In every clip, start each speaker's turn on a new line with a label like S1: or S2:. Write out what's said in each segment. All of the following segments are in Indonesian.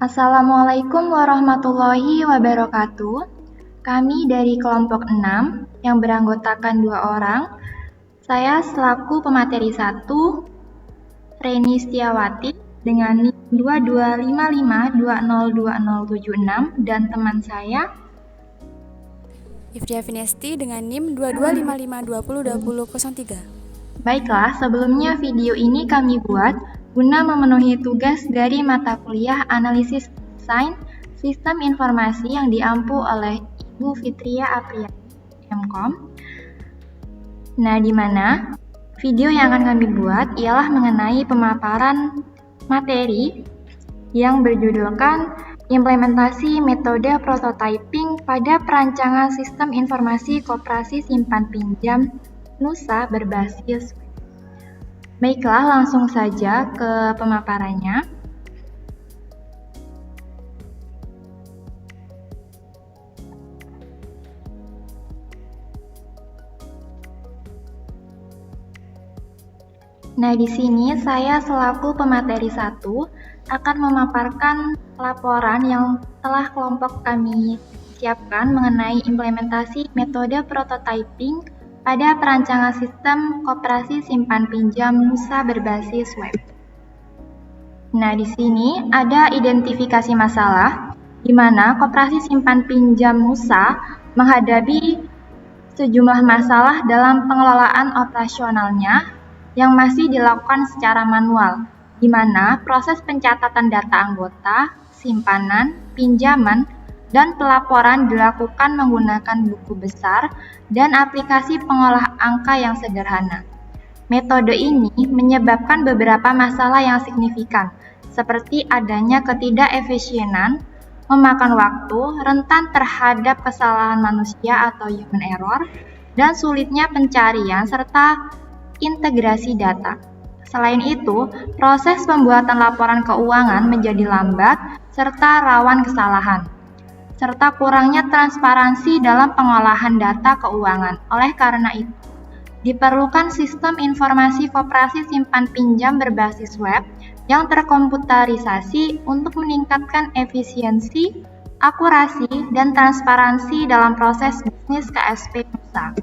S1: Assalamualaikum warahmatullahi wabarakatuh. Kami dari kelompok 6 yang beranggotakan 2 orang. Saya selaku pemateri 1, Reni Setiawati dengan NIM 2255202076 dan teman saya
S2: Ifria Finesti dengan NIM 2255202003.
S1: Baiklah, sebelumnya video ini kami buat guna memenuhi tugas dari mata kuliah Analisis Desain Sistem Informasi yang diampu oleh Ibu Fitria Apriani, MKom. Nah, di mana video yang akan kami buat ialah mengenai pemaparan materi yang berjudulkan Implementasi Metode Prototyping pada Perancangan Sistem Informasi Koperasi Simpan Pinjam Nusa berbasis. Baiklah, langsung saja ke pemaparannya. Nah, di sini saya selaku pemateri 1 akan memaparkan laporan yang telah kelompok kami siapkan mengenai implementasi metode prototyping pada perancangan sistem koperasi simpan pinjam Nusa berbasis web. Nah, di sini ada identifikasi masalah di mana koperasi simpan pinjam Nusa menghadapi sejumlah masalah dalam pengelolaan operasionalnya yang masih dilakukan secara manual, di mana proses pencatatan data anggota, simpanan, pinjaman, dan pelaporan dilakukan menggunakan buku besar dan aplikasi pengolah angka yang sederhana. Metode ini menyebabkan beberapa masalah yang signifikan, seperti adanya ketidakefisienan, memakan waktu, rentan terhadap kesalahan manusia atau human error, dan sulitnya pencarian serta integrasi data. Selain itu, proses pembuatan laporan keuangan menjadi lambat serta rawan kesalahan, serta kurangnya transparansi dalam pengolahan data keuangan. Oleh karena itu, diperlukan sistem informasi koperasi simpan pinjam berbasis web yang terkomputerisasi untuk meningkatkan efisiensi, akurasi, dan transparansi dalam proses bisnis KSP Nusa.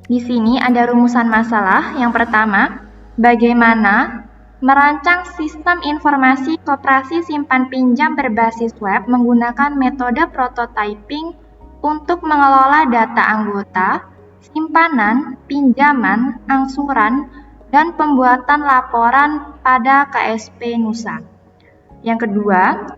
S1: Di sini ada rumusan masalah. Yang pertama, bagaimana merancang sistem informasi koperasi simpan pinjam berbasis web menggunakan metode prototyping untuk mengelola data anggota, simpanan, pinjaman, angsuran, dan pembuatan laporan pada KSP Nusa. Yang kedua,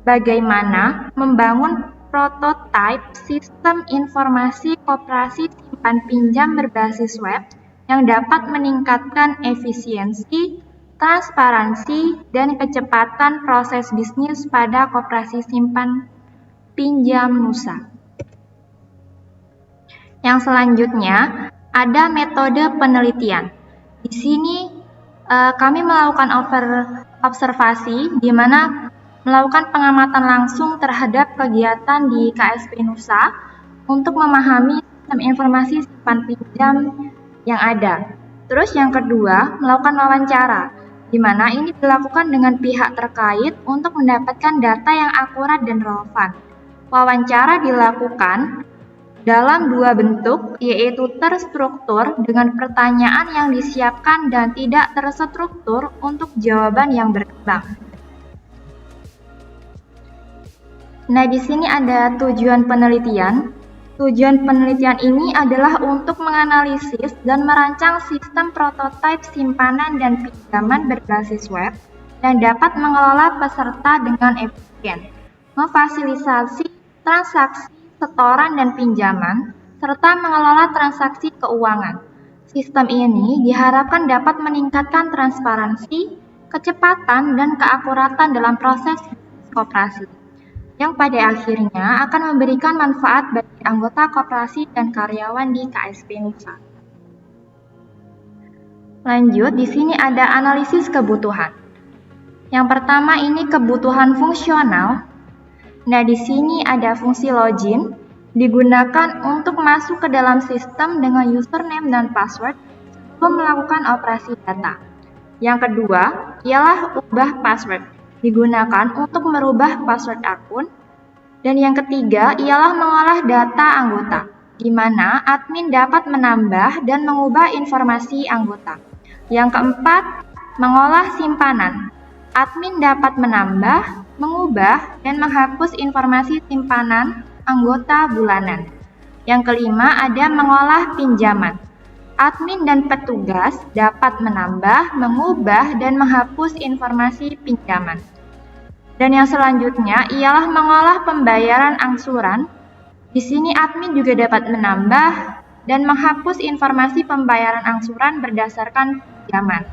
S1: bagaimana membangun prototipe sistem informasi koperasi simpan pinjam berbasis web yang dapat meningkatkan efisiensi, transparansi, dan kecepatan proses bisnis pada koperasi simpan pinjam Nusa. Yang selanjutnya, ada metode penelitian. Di sini kami melakukan observasi di mana melakukan pengamatan langsung terhadap kegiatan di KSP Nusa untuk memahami sistem informasi simpan pinjam yang ada. Terus yang kedua, melakukan wawancara, di mana ini dilakukan dengan pihak terkait untuk mendapatkan data yang akurat dan relevan. Wawancara dilakukan dalam 2 bentuk, yaitu terstruktur dengan pertanyaan yang disiapkan dan tidak terstruktur untuk jawaban yang berkembang. Nah, di sini ada tujuan penelitian. Tujuan penelitian ini adalah untuk menganalisis dan merancang sistem prototipe simpanan dan pinjaman berbasis web yang dapat mengelola peserta dengan efisien, memfasilitasi transaksi setoran dan pinjaman, serta mengelola transaksi keuangan. Sistem ini diharapkan dapat meningkatkan transparansi, kecepatan, dan keakuratan dalam proses koperasi, yang pada akhirnya akan memberikan manfaat bagi anggota koperasi dan karyawan di KSP Nusa. Lanjut, di sini ada analisis kebutuhan. Yang pertama ini kebutuhan fungsional. Nah, di sini ada fungsi login digunakan untuk masuk ke dalam sistem dengan username dan password sebelum melakukan operasi data. Yang kedua ialah ubah password, digunakan untuk merubah password akun. Dan yang ketiga ialah mengolah data anggota, di mana admin dapat menambah dan mengubah informasi anggota. Yang keempat, mengolah simpanan. Admin dapat menambah, mengubah, dan menghapus informasi simpanan anggota bulanan. Yang kelima, ada mengolah pinjaman. Admin dan petugas dapat menambah, mengubah, dan menghapus informasi pinjaman. Dan yang selanjutnya ialah mengolah pembayaran angsuran. Di sini admin juga dapat menambah dan menghapus informasi pembayaran angsuran berdasarkan pinjaman.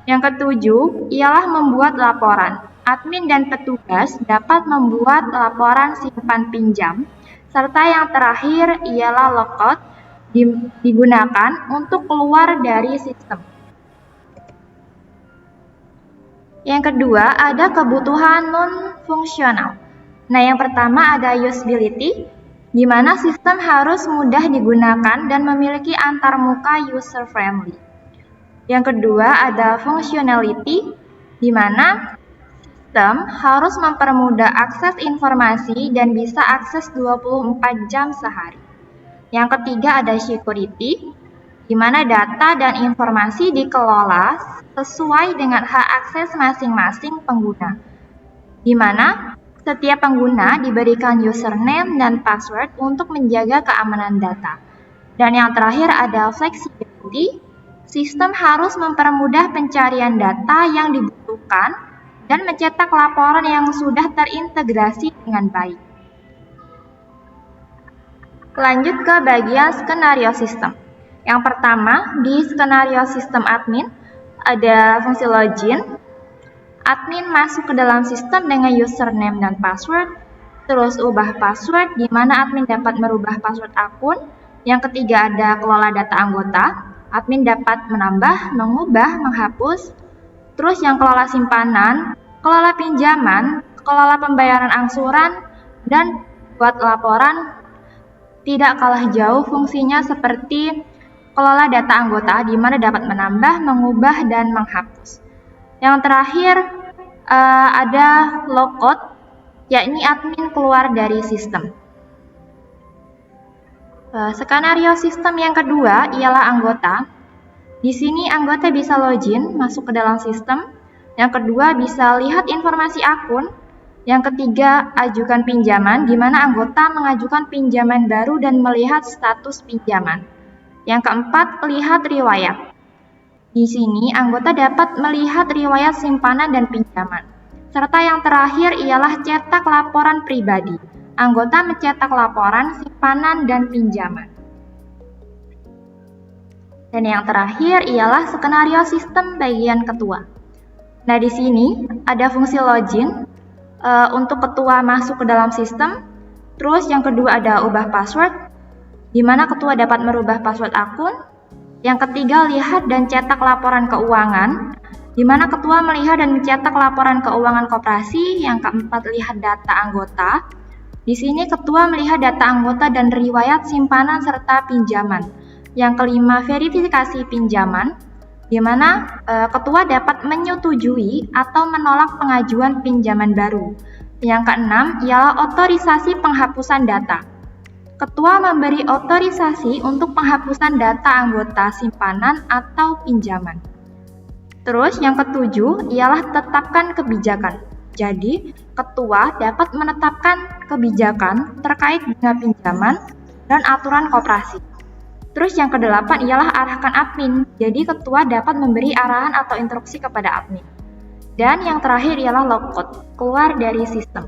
S1: Yang ketujuh ialah membuat laporan. Admin dan petugas dapat membuat laporan simpan pinjam. Serta yang terakhir ialah logout, digunakan untuk keluar dari sistem. Yang kedua ada kebutuhan non-fungsional. Nah, yang pertama ada usability, di mana sistem harus mudah digunakan dan memiliki antarmuka user-friendly. Yang kedua ada functionality, di mana sistem harus mempermudah akses informasi dan bisa akses 24 jam sehari. Yang ketiga ada security, di mana data dan informasi dikelola sesuai dengan hak akses masing-masing pengguna, di mana setiap pengguna diberikan username dan password untuk menjaga keamanan data. Dan yang terakhir ada flexibility, sistem harus mempermudah pencarian data yang dibutuhkan dan mencetak laporan yang sudah terintegrasi dengan baik. Lanjut ke bagian skenario sistem. Yang pertama, di skenario sistem admin, ada fungsi login. Admin masuk ke dalam sistem dengan username dan password. Terus ubah password, di mana admin dapat merubah password akun. Yang ketiga ada kelola data anggota. Admin dapat menambah, mengubah, menghapus. Terus yang kelola simpanan, kelola pinjaman, kelola pembayaran angsuran, dan buat laporan. Tidak kalah jauh fungsinya seperti kelola data anggota, di mana dapat menambah, mengubah, dan menghapus. Yang terakhir ada logout, yakni admin keluar dari sistem. Skenario sistem yang kedua ialah anggota. Di sini anggota bisa login, masuk ke dalam sistem. Yang kedua bisa lihat informasi akun. Yang ketiga ajukan pinjaman, di mana anggota mengajukan pinjaman baru dan melihat status pinjaman. Yang keempat, lihat riwayat. Di sini anggota dapat melihat riwayat simpanan dan pinjaman. Serta yang terakhir ialah cetak laporan pribadi. Anggota mencetak laporan simpanan dan pinjaman. Dan yang terakhir ialah skenario sistem bagian ketua. Nah, di sini ada fungsi login untuk ketua masuk ke dalam sistem. Terus yang kedua ada ubah password, di mana ketua dapat merubah password akun. Yang ketiga, lihat dan cetak laporan keuangan, di mana ketua melihat dan mencetak laporan keuangan koperasi. Yang keempat, lihat data anggota. Di sini ketua melihat data anggota dan riwayat simpanan serta pinjaman. Yang kelima, verifikasi pinjaman, di mana ketua dapat menyetujui atau menolak pengajuan pinjaman baru. Yang keenam ialah otorisasi penghapusan data. Ketua memberi otorisasi untuk penghapusan data anggota simpanan atau pinjaman. Terus yang ketujuh ialah tetapkan kebijakan. Jadi, ketua dapat menetapkan kebijakan terkait bunga pinjaman dan aturan koperasi. Terus yang kedelapan ialah arahkan admin. Jadi, ketua dapat memberi arahan atau instruksi kepada admin. Dan yang terakhir ialah logout, keluar dari sistem.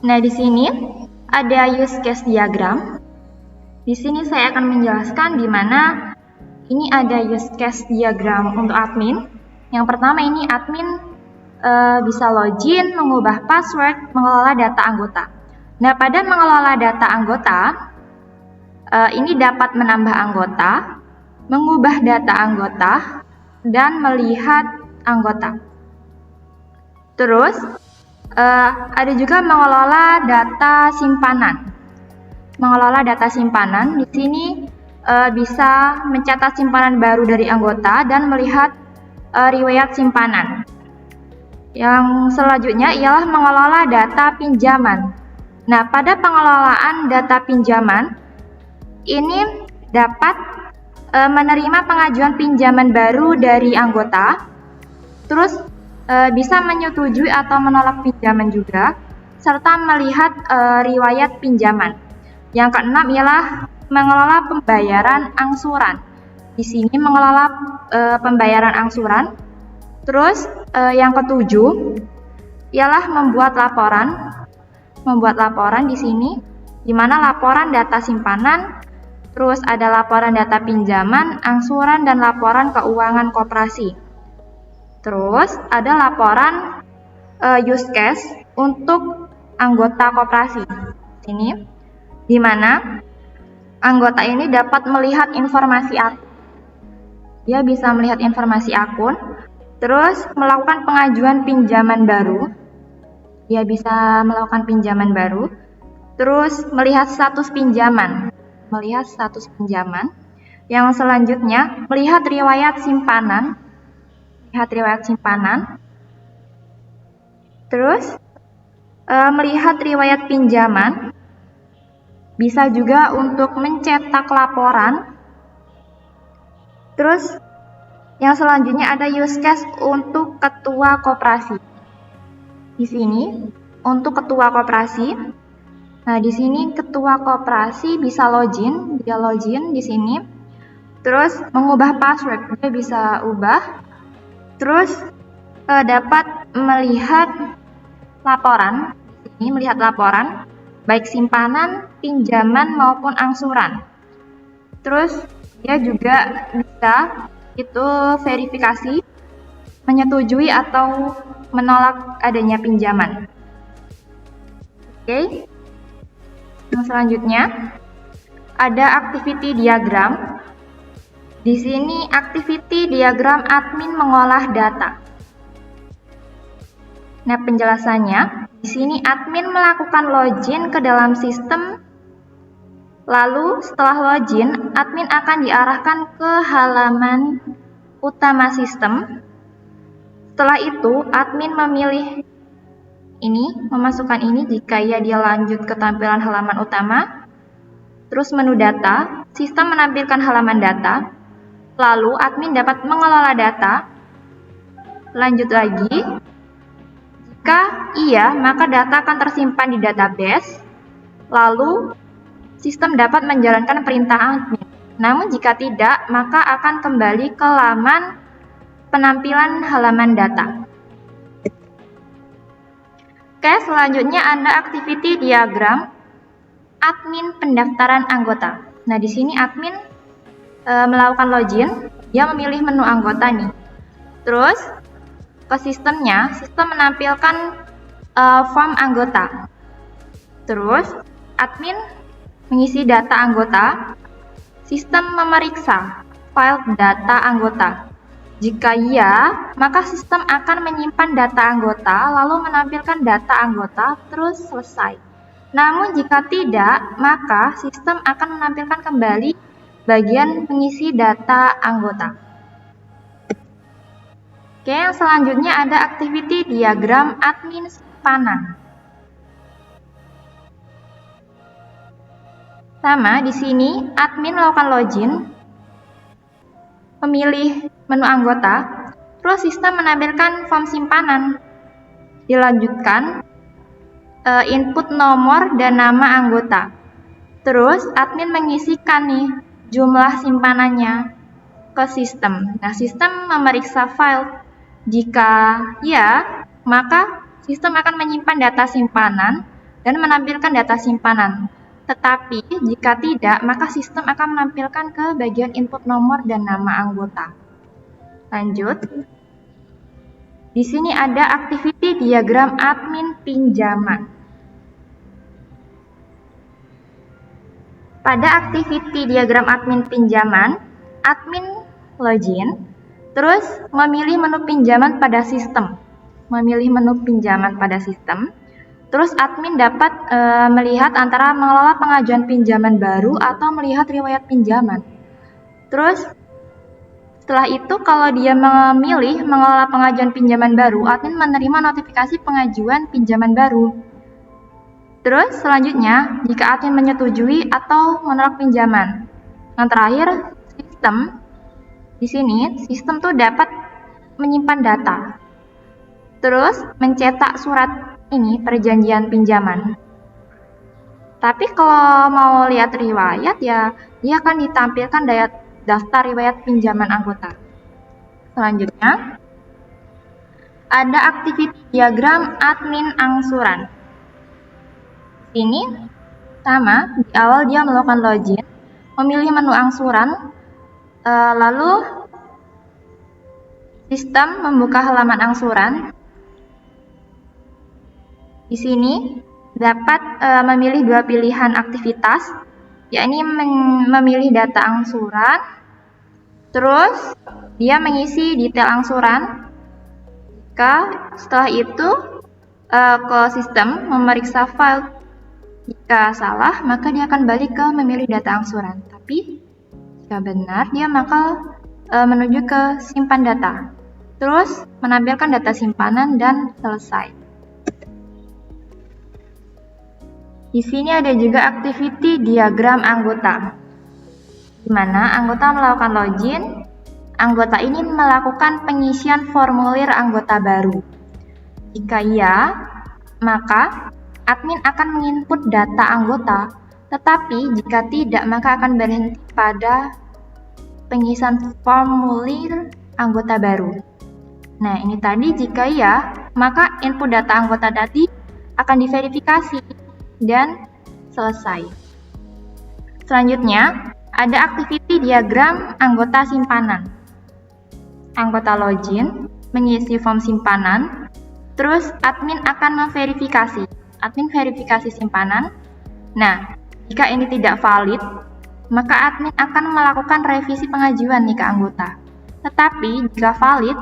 S1: Nah, di sini ada use case diagram. Di sini saya akan menjelaskan di mana ini ada use case diagram untuk admin. Yang pertama ini admin bisa login, mengubah password, mengelola data anggota. Nah, pada mengelola data anggota, ini dapat menambah anggota, mengubah data anggota, dan melihat anggota. Terus, ada juga mengelola data simpanan. Mengelola data simpanan, di sini bisa mencatat simpanan baru dari anggota dan melihat riwayat simpanan. Yang selanjutnya ialah mengelola data pinjaman. Nah, pada pengelolaan data pinjaman, ini dapat menerima pengajuan pinjaman baru dari anggota, terus bisa menyetujui atau menolak pinjaman juga, serta melihat riwayat pinjaman. Yang keenam ialah mengelola pembayaran angsuran. Di sini mengelola pembayaran angsuran. Terus yang ketujuh ialah membuat laporan. Membuat laporan di sini, di mana laporan data simpanan, terus ada laporan data pinjaman, angsuran, dan laporan keuangan koperasi. Terus ada laporan use case untuk anggota koperasi. Ini di mana anggota ini dapat melihat informasi akun. Dia bisa melihat informasi akun, terus melakukan pengajuan pinjaman baru. Dia bisa melakukan pinjaman baru, terus melihat status pinjaman. Melihat status pinjaman. Yang selanjutnya, melihat riwayat simpanan. Lihat riwayat simpanan. Terus, melihat riwayat pinjaman. Bisa juga untuk mencetak laporan. Terus, yang selanjutnya ada use case untuk ketua koperasi. Di sini untuk ketua koperasi. Nah, di sini ketua koperasi bisa login, dia login di sini. Terus mengubah password, dia bisa ubah. Terus dapat melihat laporan. Ini melihat laporan baik simpanan, pinjaman maupun angsuran. Terus dia juga bisa itu verifikasi, menyetujui atau menolak adanya pinjaman. Oke. Yang selanjutnya ada activity diagram. Di sini activity diagram admin mengolah data. Nah, penjelasannya di sini admin melakukan login ke dalam sistem. Lalu setelah login, admin akan diarahkan ke halaman utama sistem. Setelah itu, admin memilih ini, memasukkan ini jika dia lanjut ke tampilan halaman utama. Terus menu data, sistem menampilkan halaman data. Lalu admin dapat mengelola data. Lanjut lagi. Jika iya, maka data akan tersimpan di database. Lalu sistem dapat menjalankan perintah admin. Namun jika tidak, maka akan kembali ke laman penampilan halaman data. Oke, selanjutnya ada activity diagram admin pendaftaran anggota. Nah, di sini admin melakukan login, dia memilih menu anggota nih. Terus ke sistemnya, sistem menampilkan form anggota. Terus admin mengisi data anggota, sistem memeriksa file data anggota. Jika iya, maka sistem akan menyimpan data anggota lalu menampilkan data anggota terus selesai. Namun jika tidak, maka sistem akan menampilkan kembali bagian mengisi data anggota. Oke, yang selanjutnya ada activity diagram admin simpanan. Sama, di sini admin melakukan login, memilih menu anggota, terus sistem menampilkan form simpanan. Dilanjutkan input nomor dan nama anggota. Terus admin mengisikan nih jumlah simpanannya ke sistem. Nah, sistem memeriksa file. Jika ya, maka sistem akan menyimpan data simpanan dan menampilkan data simpanan. Tetapi jika tidak, maka sistem akan menampilkan ke bagian input nomor dan nama anggota. Lanjut. Di sini ada activity diagram admin pinjaman. Pada activity diagram admin pinjaman, admin login, terus memilih menu pinjaman pada sistem. Memilih menu pinjaman pada sistem. Terus admin dapat melihat antara mengelola pengajuan pinjaman baru atau melihat riwayat pinjaman. Terus setelah itu kalau dia memilih mengelola pengajuan pinjaman baru, admin menerima notifikasi pengajuan pinjaman baru. Terus selanjutnya, jika admin menyetujui atau menolak pinjaman. Yang terakhir, sistem. Di sini, sistem tuh dapat menyimpan data. Terus mencetak surat ini perjanjian pinjaman. Tapi kalau mau lihat riwayat ya, dia akan ditampilkan daftar riwayat pinjaman anggota. Selanjutnya, ada activity diagram admin angsuran. Ini sama, di awal dia melakukan login, memilih menu angsuran, lalu sistem membuka halaman angsuran. Di sini dapat memilih dua pilihan aktivitas, yakni memilih data angsuran, terus dia mengisi detail angsuran. Setelah itu ke sistem memeriksa file. Jika salah, maka dia akan balik ke memilih data angsuran. Tapi jika benar, dia bakal menuju ke simpan data. Terus menampilkan data simpanan dan selesai. Di sini ada juga activity diagram anggota, di mana anggota melakukan login. Anggota ini melakukan pengisian formulir anggota baru. Jika iya, maka admin akan menginput data anggota, tetapi jika tidak, maka akan berhenti pada pengisian formulir anggota baru. Nah, ini tadi jika iya, maka input data anggota tadi akan diverifikasi dan selesai. Selanjutnya, ada activity diagram anggota simpanan. Anggota login, mengisi form simpanan, terus admin akan memverifikasi. Admin verifikasi simpanan. Nah, jika ini tidak valid, maka admin akan melakukan revisi pengajuan nih ke anggota. Tetapi jika valid,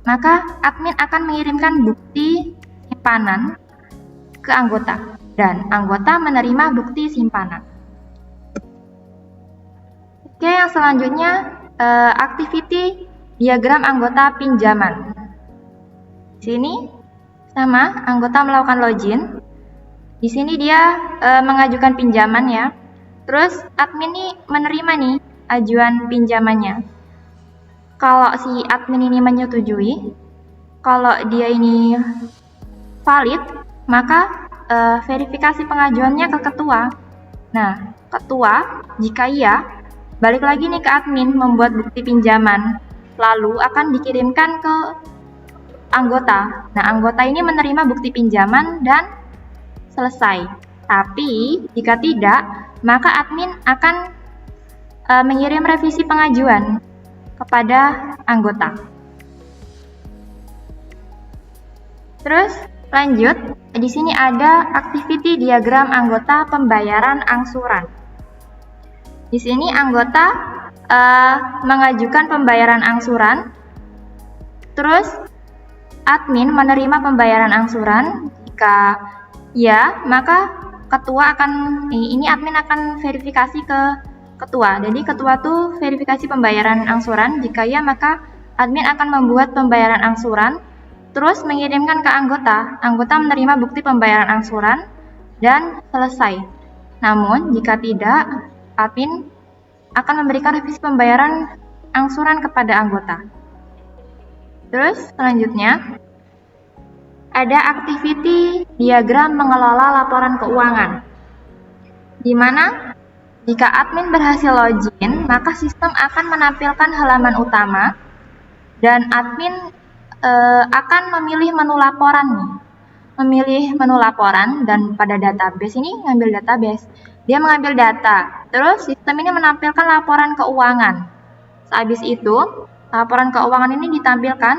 S1: maka admin akan mengirimkan bukti simpanan ke anggota dan anggota menerima bukti simpanan. Oke, yang selanjutnya activity diagram anggota pinjaman. Di sini sama, anggota melakukan login. Di sini dia mengajukan pinjaman ya. Terus admin ini menerima nih ajuan pinjamannya. Kalau si admin ini menyetujui, kalau dia ini valid, maka verifikasi pengajuannya ke ketua. Nah, ketua jika iya, balik lagi nih ke admin membuat bukti pinjaman, lalu akan dikirimkan ke anggota. Nah, anggota ini menerima bukti pinjaman dan selesai. Tapi jika tidak, maka admin akan mengirim revisi pengajuan kepada anggota. Terus lanjut, di sini ada activity diagram anggota pembayaran angsuran. Di sini anggota mengajukan pembayaran angsuran, terus admin menerima pembayaran angsuran. Jika ya, maka ketua ini admin akan verifikasi ke ketua. Jadi ketua tuh verifikasi pembayaran angsuran. Jika ya, maka admin akan membuat pembayaran angsuran, terus mengirimkan ke anggota. Anggota menerima bukti pembayaran angsuran dan selesai. Namun jika tidak, admin akan memberikan revisi pembayaran angsuran kepada anggota. Terus selanjutnya ada activity diagram mengelola laporan keuangan, di mana jika admin berhasil login, maka sistem akan menampilkan halaman utama dan admin akan memilih menu laporan nih. Memilih menu laporan dan pada database ini ngambil database. Dia mengambil data, terus sistem ini menampilkan laporan keuangan. Sehabis itu, laporan keuangan ini ditampilkan,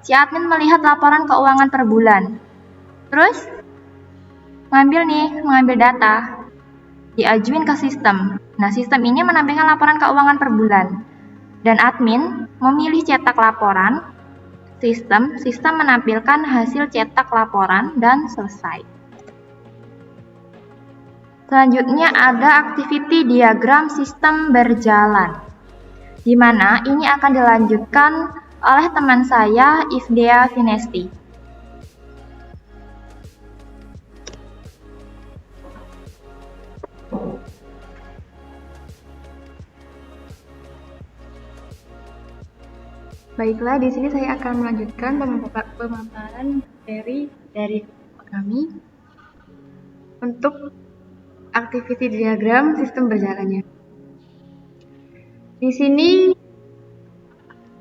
S1: si admin melihat laporan keuangan per bulan. Terus, mengambil data, diajuin ke sistem. Nah, sistem ini menampilkan laporan keuangan per bulan. Dan admin memilih cetak laporan, sistem menampilkan hasil cetak laporan dan selesai. Selanjutnya ada activity diagram sistem berjalan, di mana ini akan dilanjutkan oleh teman saya, Ifdea Finesti.
S3: Baiklah, di sini saya akan melanjutkan pemaparan materi dari kami untuk activity diagram sistem berjalannya. Di sini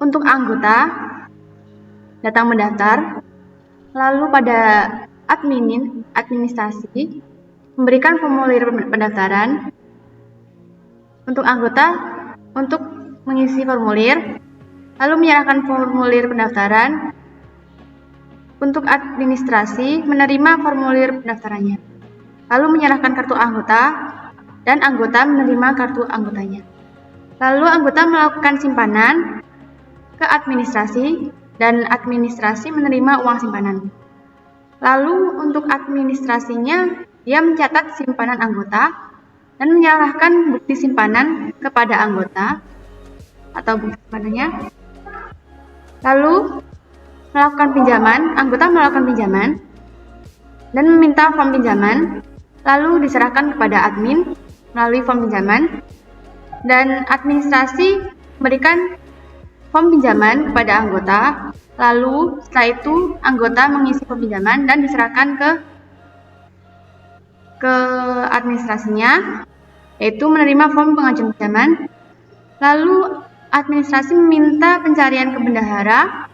S3: untuk anggota datang mendaftar, lalu pada administrasi memberikan formulir pendaftaran untuk anggota untuk mengisi formulir, lalu menyerahkan formulir pendaftaran. Untuk administrasi menerima formulir pendaftarannya, lalu menyerahkan kartu anggota dan anggota menerima kartu anggotanya. Lalu anggota melakukan simpanan ke administrasi dan administrasi menerima uang simpanan. Lalu untuk administrasinya dia mencatat simpanan anggota dan menyerahkan bukti simpanan kepada anggota atau bukti simpanannya. Lalu melakukan pinjaman, anggota melakukan pinjaman dan meminta form pinjaman, lalu diserahkan kepada admin melalui form pinjaman, dan administrasi memberikan form pinjaman kepada anggota, lalu setelah itu anggota mengisi form pinjaman dan diserahkan ke administrasinya, yaitu menerima form pengajuan pinjaman, lalu administrasi meminta pencarian ke bendahara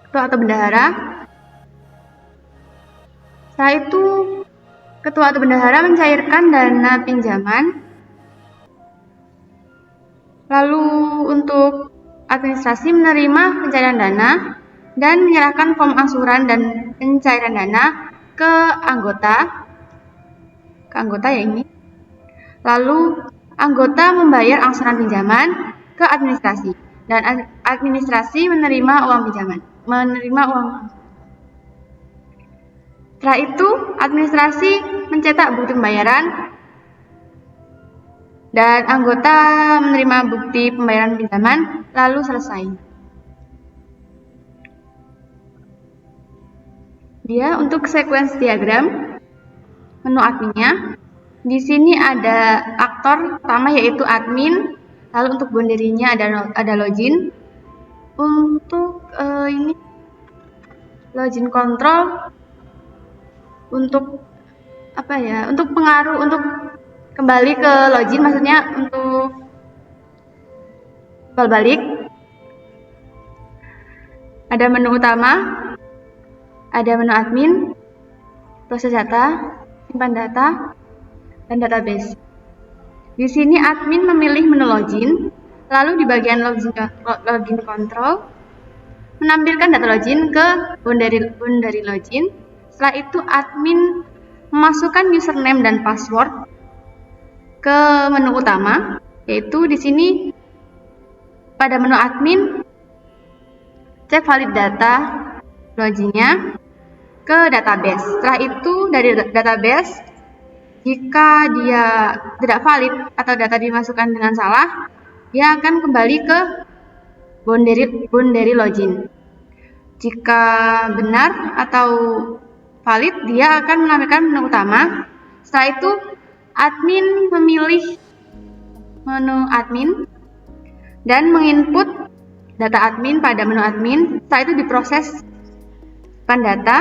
S3: atau bendahara. Setelah itu ketua atau bendahara mencairkan dana pinjaman. Lalu untuk administrasi menerima pencairan dana dan menyerahkan form angsuran dan pencairan dana ke anggota ya ini. Lalu anggota membayar angsuran pinjaman ke administrasi dan administrasi menerima uang pinjaman. Setelah itu administrasi mencetak bukti pembayaran dan anggota menerima bukti pembayaran pinjaman, lalu selesai. Dia untuk sequence diagram menu adminnya. Di sini ada aktor pertama yaitu admin, lalu untuk boundary-nya ada login. Untuk ini login control untuk apa ya? Untuk pengaruh untuk kembali ke login, maksudnya untuk balik. Ada menu utama, ada menu admin, proses data, simpan data, dan database. Di sini admin memilih menu login, lalu di bagian login control menampilkan data login ke boundary login. Setelah itu admin memasukkan username dan password ke menu utama, yaitu di sini pada menu admin cek valid data loginnya ke database. Setelah itu dari database, jika dia tidak valid atau data dimasukkan dengan salah, dia akan kembali ke boundary login. Jika benar atau valid, dia akan menampilkan menu utama. Setelah itu admin memilih menu admin dan menginput data admin pada menu admin. Setelah itu diproses data,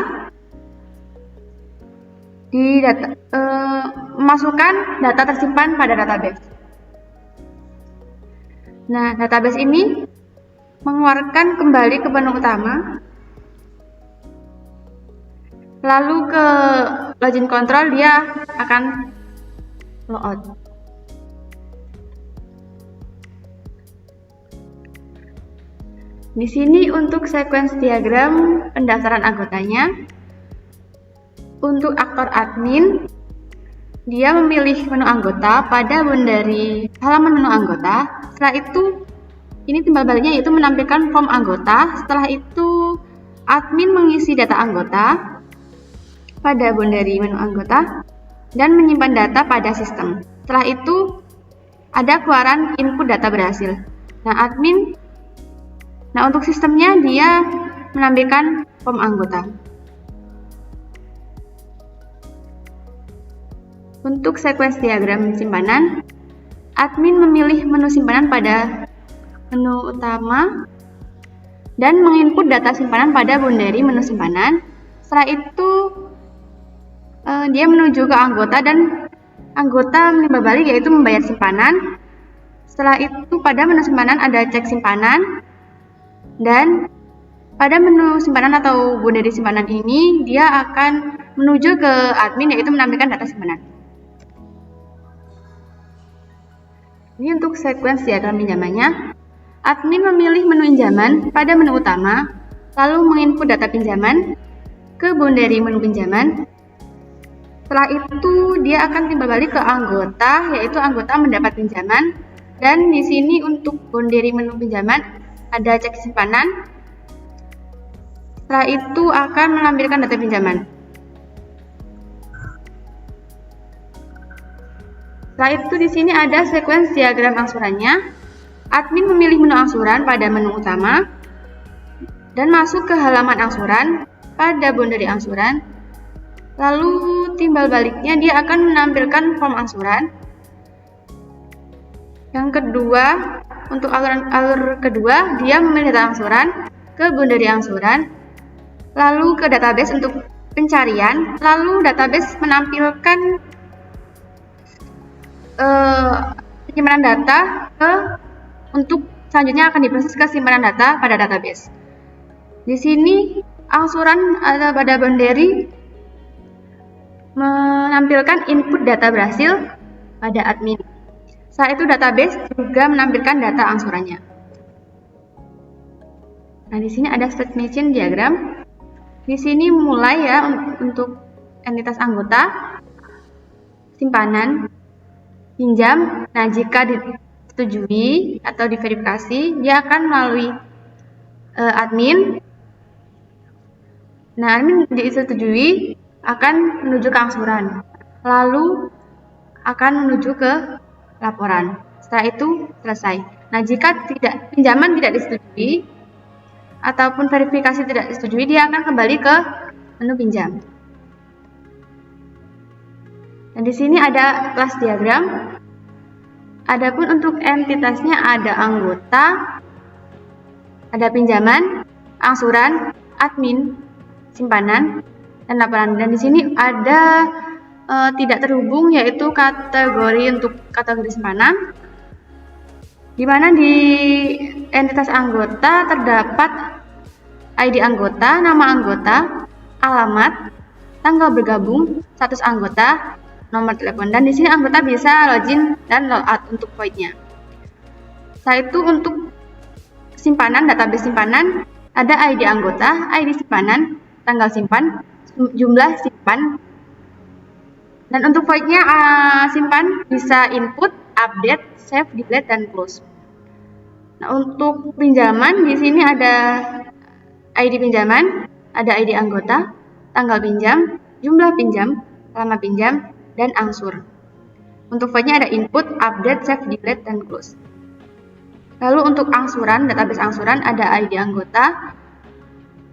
S3: memasukkan data tersimpan pada database. Nah, database ini mengeluarkan kembali ke menu utama, lalu ke login control, dia akan logout. Di sini untuk sequence diagram pendaftaran anggotanya. Untuk aktor admin, dia memilih menu anggota pada boundary halaman menu anggota. Setelah itu, ini timbal baliknya yaitu menampilkan form anggota. Setelah itu, admin mengisi data anggota pada boundary menu anggota dan menyimpan data pada sistem. Setelah itu, ada keluaran input data berhasil. Nah, untuk sistemnya dia menampilkan form anggota. Untuk sequence diagram simpanan, admin memilih menu simpanan pada menu utama dan menginput data simpanan pada boundary menu simpanan. Setelah itu dia menuju ke anggota dan anggota menimbal balik yaitu membayar simpanan. Setelah itu pada menu simpanan ada cek simpanan, dan pada menu simpanan atau boundary simpanan ini dia akan menuju ke admin yaitu menampilkan data simpanan. Ini untuk sequence diagram pinjamannya. Admin memilih menu pinjaman pada menu utama, lalu menginput data pinjaman ke boundary menu pinjaman. Setelah itu dia akan timbal balik ke anggota, yaitu anggota mendapat pinjaman. Dan di sini untuk boundary menu pinjaman ada cek simpanan. Setelah itu akan menampilkan data pinjaman. Setelah itu di sini ada sequence diagram angsurannya. Admin memilih menu angsuran pada menu utama dan masuk ke halaman angsuran pada boundary angsuran. Lalu timbal baliknya dia akan menampilkan form angsuran. Yang kedua, untuk alur kedua dia memilih data angsuran ke boundary angsuran, lalu ke database untuk pencarian, lalu database menampilkan penyimpanan data untuk selanjutnya akan diproses ke simpanan data pada database. Di sini angsuran pada boundary menampilkan input data berhasil pada admin. Saat itu database juga menampilkan data angsurannya. Nah, di sini ada state machine diagram. Di sini mulai ya untuk entitas anggota, simpanan, pinjam. Nah, jika disetujui atau diverifikasi, dia akan melalui admin. Nah, admin disetujui akan menuju ke angsuran, lalu akan menuju ke laporan. Setelah itu selesai. Nah, jika pinjaman tidak disetujui ataupun verifikasi tidak disetujui, dia akan kembali ke menu pinjam. Dan di sini ada kelas diagram. Adapun untuk entitasnya ada anggota, ada pinjaman, angsuran, admin, simpanan, dan laporan. Dan di sini ada tidak terhubung, yaitu kategori untuk kategori simpanan, di mana di entitas anggota terdapat ID anggota, nama anggota, alamat, tanggal bergabung, status anggota, nomor telepon. Dan di sini anggota bisa login dan logout untuk void-nya. Setelah itu untuk simpanan, database simpanan, ada ID anggota, ID simpanan, tanggal simpan, jumlah simpan. Dan untuk void-nya simpan bisa input, update, save, delete, dan close. Nah, untuk pinjaman di sini ada ID pinjaman, ada ID anggota, tanggal pinjam, jumlah pinjam, lama pinjam, dan angsur. Untuk void-nya ada input, update, save, delete, dan close. Lalu untuk angsuran, database angsuran ada ID anggota,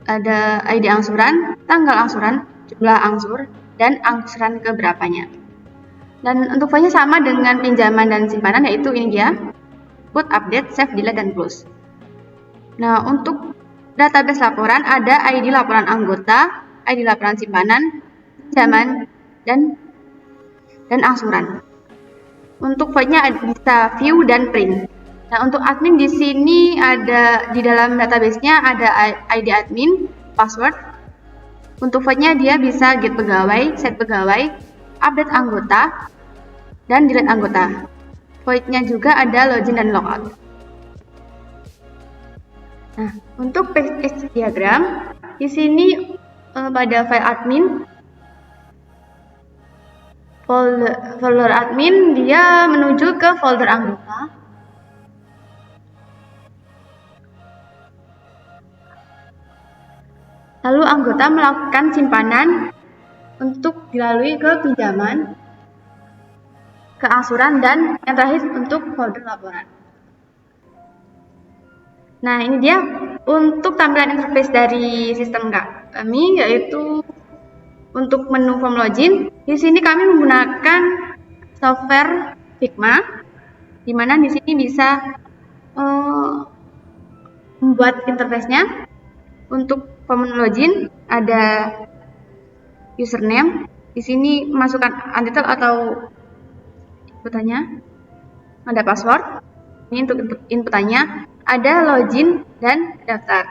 S3: ada ID angsuran, tanggal angsuran, jumlah angsur, dan angsuran keberapanya. Dan untuk void-nya sama dengan pinjaman dan simpanan, yaitu ini dia, input, update, save, delete, dan close. Nah, untuk database laporan ada ID laporan anggota, ID laporan simpanan, pinjaman, dan angsuran. Untuk void-nya bisa view dan print. Nah, untuk admin di sini ada di dalam database-nya ada ID admin, password. Untuk void-nya dia bisa get pegawai, set pegawai, update anggota, dan delete anggota. Void-nya juga ada login dan logout. Nah, untuk page diagram di sini pada file admin, folder admin dia menuju ke folder anggota. Lalu anggota melakukan simpanan untuk dilalui ke pinjaman. keangsuran, dan yang terakhir untuk folder laporan. Nah, ini dia untuk tampilan interface dari sistem kami, yaitu untuk menu form login. Di sini kami menggunakan software Figma, di mana di sini bisa membuat interface-nya. Untuk form login ada username. Di sini masukkan untitled atau inputannya. Ada password. Ini untuk inputannya. Ada login dan daftar.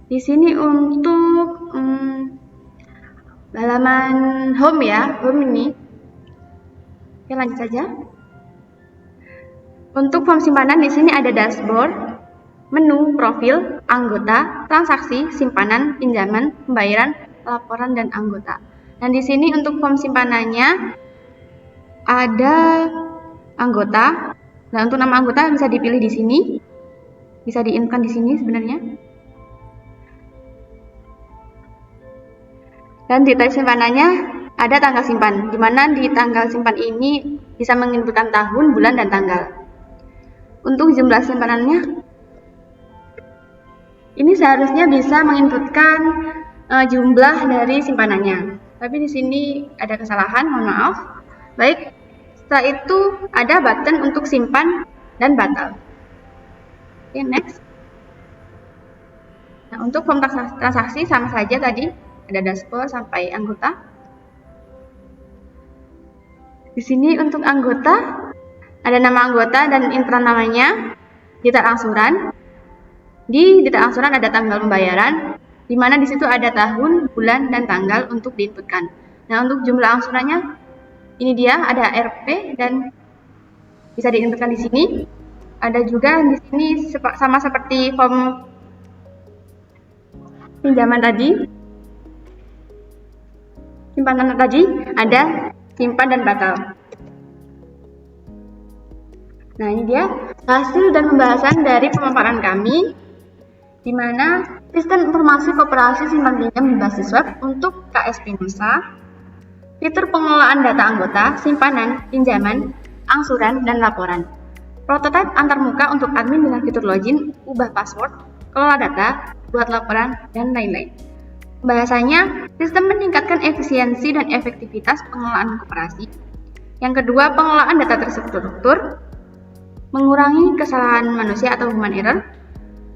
S3: Di sini untuk halaman home ya, home ini. Oke, lanjut saja. Untuk form simpanan di sini ada dashboard, menu, profil, anggota, transaksi, simpanan, pinjaman, pembayaran, laporan, dan anggota. Dan di sini untuk form simpanannya ada anggota. Nah, untuk nama anggota bisa dipilih di sini, bisa diinputkan di sini sebenarnya. Dan di detail simpanannya ada tanggal simpan, di mana di tanggal simpan ini bisa menginputkan tahun, bulan, dan tanggal. Untuk jumlah simpanannya, ini seharusnya bisa menginputkan jumlah dari simpanannya. Tapi di sini ada kesalahan, mohon maaf. Baik. Setelah itu ada button untuk simpan dan batal. Oke, next. Nah, untuk form transaksi sama saja tadi, ada dashboard sampai anggota. Di sini untuk anggota, ada nama anggota dan input namanya, detail angsuran. Di detail angsuran ada tanggal pembayaran, di mana di situ ada tahun, bulan, dan tanggal untuk diinputkan. Nah, untuk jumlah angsurannya, ini dia ada RP dan bisa diinputkan di sini. Ada juga di sini sama seperti form pinjaman tadi, simpanan tadi, ada simpan dan batal. Nah, ini dia hasil dan pembahasan dari pemaparan kami, di mana sistem informasi koperasi simpan pinjam berbasis web untuk KSP Nusa, fitur pengelolaan data anggota, simpanan, pinjaman, angsuran, dan laporan. Prototipe antarmuka untuk admin dengan fitur login, ubah password, kelola data, buat laporan, dan lain-lain. Bahasanya, sistem meningkatkan efisiensi dan efektivitas pengelolaan koperasi. Yang kedua, pengelolaan data terstruktur, mengurangi kesalahan manusia atau human error,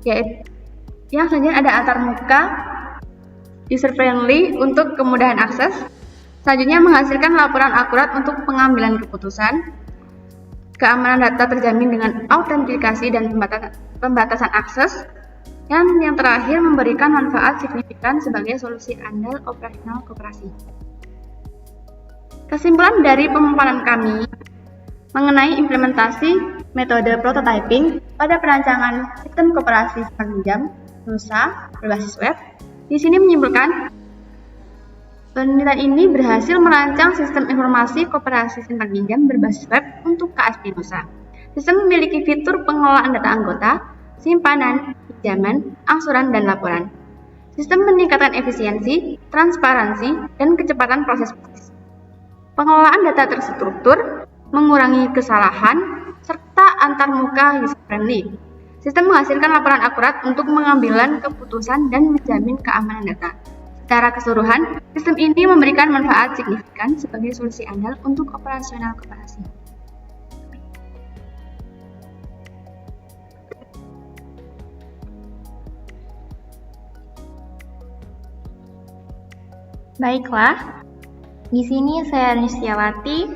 S3: yaitu yang selanjutnya ada antarmuka, user friendly untuk kemudahan akses. Selanjutnya menghasilkan laporan akurat untuk pengambilan keputusan. Keamanan data terjamin dengan autentikasi dan pembatasan akses. Yang terakhir memberikan manfaat signifikan sebagai solusi andal operasional koperasi. Kesimpulan dari pemaparan kami mengenai implementasi metode prototyping pada perancangan sistem koperasi simpan pinjam Nusa berbasis web. Di sini menyimpulkan penelitian ini berhasil merancang sistem informasi koperasi simpan pinjam berbasis web untuk KSP Nusa. Sistem memiliki fitur pengelolaan data anggota, simpanan, pinjaman, angsuran, dan laporan. Sistem meningkatkan efisiensi, transparansi, dan kecepatan proses. Pengelolaan data terstruktur, mengurangi kesalahan, serta antarmuka user friendly. Sistem menghasilkan laporan akurat untuk pengambilan keputusan dan menjamin keamanan data. Secara keseluruhan, sistem ini memberikan manfaat signifikan sebagai solusi andal untuk operasional koperasi.
S1: Baiklah, di sini saya Nisiyawati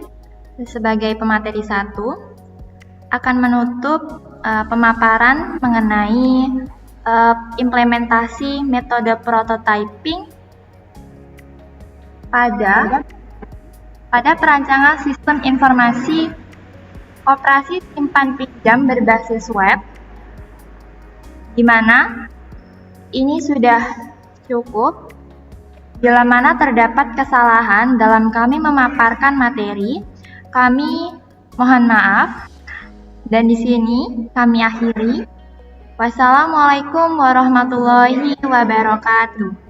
S1: sebagai pemateri 1 akan menutup pemaparan mengenai implementasi metode prototyping pada perancangan sistem informasi operasi simpan pinjam berbasis web, di mana ini sudah cukup. Bila mana terdapat kesalahan dalam kami memaparkan materi, kami mohon maaf. Dan di sini kami akhiri. Wassalamualaikum warahmatullahi wabarakatuh.